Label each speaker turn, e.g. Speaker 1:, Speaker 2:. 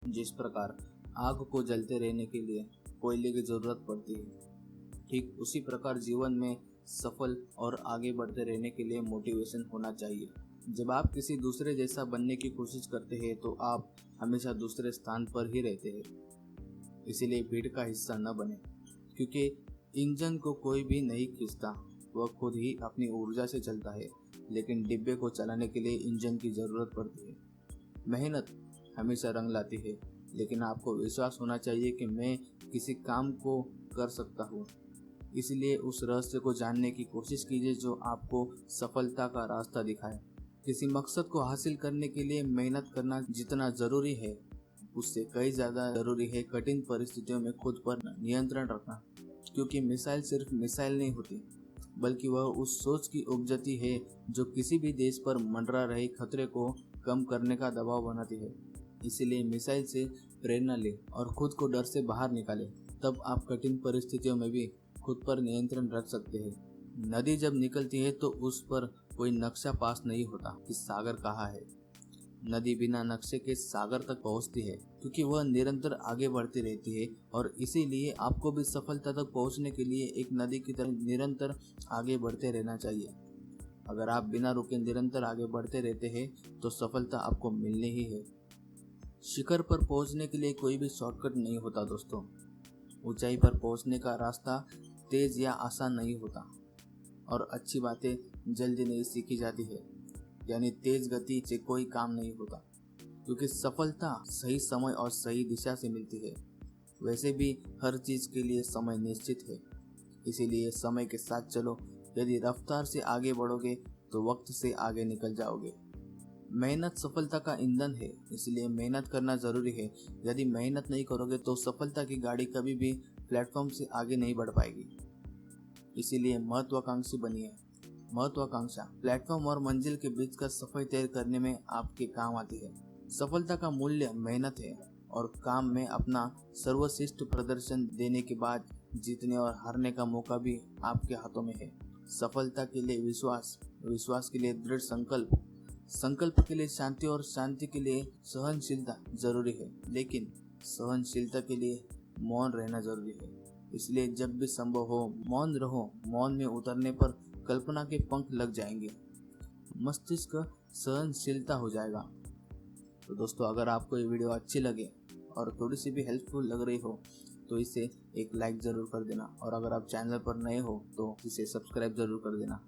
Speaker 1: जिस प्रकार आग को जलते रहने के लिए कोयले की जरूरत पड़ती है, ठीक उसी प्रकार जीवन में सफल और आगे बढ़ते रहने के लिए मोटिवेशन होना चाहिए। जब आप किसी दूसरे जैसा बनने की कोशिश करते हैं तो आप हमेशा दूसरे स्थान पर ही रहते हैं। इसीलिए भीड़ का हिस्सा न बने, क्योंकि इंजन को कोई भी नहीं खींचता, वह खुद ही अपनी ऊर्जा से चलता है। लेकिन डिब्बे को चलाने के लिए इंजन की जरूरत पड़ती है। मेहनत हमेशा रंग लाती है, लेकिन आपको विश्वास होना चाहिए कि मैं किसी काम को कर सकता हूँ। इसलिए उस रहस्य को जानने की कोशिश कीजिए जो आपको सफलता का रास्ता दिखाए। किसी मकसद को हासिल करने के लिए मेहनत करना जितना जरूरी है, उससे कई ज्यादा जरूरी है कठिन परिस्थितियों में खुद पर नियंत्रण रखना। क्योंकि मिसाइल सिर्फ मिसाइल नहीं होती, बल्कि वह उस सोच की उपजती है जो किसी भी देश पर मंडरा रहे खतरे को कम करने का दबाव बनाती है। इसीलिए मिसाइल से प्रेरणा ले और खुद को डर से बाहर निकाले, तब आप कठिन परिस्थितियों में भी खुद पर नियंत्रण रख सकते हैं। नदी जब निकलती है तो उस पर कोई नक्शा पास नहीं होता कि सागर कहाँ है। नदी बिना नक्शे के सागर तक पहुंचती है, क्योंकि वह निरंतर आगे बढ़ती रहती है। और इसीलिए आपको भी सफलता तक पहुंचने के लिए एक नदी की तरह निरंतर आगे बढ़ते रहना चाहिए। अगर आप बिना रुके निरंतर आगे बढ़ते रहते हैं तो सफलता आपको मिलनी ही है। शिखर पर पहुंचने के लिए कोई भी शॉर्टकट नहीं होता दोस्तों। ऊंचाई पर पहुंचने का रास्ता तेज या आसान नहीं होता, और अच्छी बातें जल्दी नहीं सीखी जाती है। यानी तेज गति से कोई काम नहीं होता, क्योंकि सफलता सही समय और सही दिशा से मिलती है। वैसे भी हर चीज के लिए समय निश्चित है, इसीलिए समय के साथ चलो। यदि रफ्तार से आगे बढ़ोगे तो वक्त से आगे निकल जाओगे। मेहनत सफलता का ईंधन है, इसलिए मेहनत करना जरूरी है। यदि मेहनत नहीं करोगे तो सफलता की गाड़ी कभी भी प्लेटफॉर्म से आगे नहीं बढ़ पाएगी। इसीलिए महत्वाकांक्षी बनिए। महत्वाकांक्षा प्लेटफॉर्म और मंजिल के बीच का सफर तय करने में आपके काम आती है। सफलता का मूल्य मेहनत है, और काम में अपना सर्वश्रेष्ठ प्रदर्शन देने के बाद जीतने और हारने का मौका भी आपके हाथों में है। सफलता के लिए विश्वास, विश्वास के लिए दृढ़ संकल्प, संकल्प के लिए शांति, और शांति के लिए सहनशीलता जरूरी है। लेकिन सहनशीलता के लिए मौन रहना जरूरी है। इसलिए जब भी संभव हो मौन रहो। मौन में उतरने पर कल्पना के पंख लग जाएंगे, मस्तिष्क सहनशीलता हो जाएगा। तो दोस्तों, अगर आपको ये वीडियो अच्छी लगे और थोड़ी सी भी हेल्पफुल लग रही हो तो इसे एक लाइक जरूर कर देना, और अगर आप चैनल पर नए हो तो इसे सब्सक्राइब जरूर कर देना।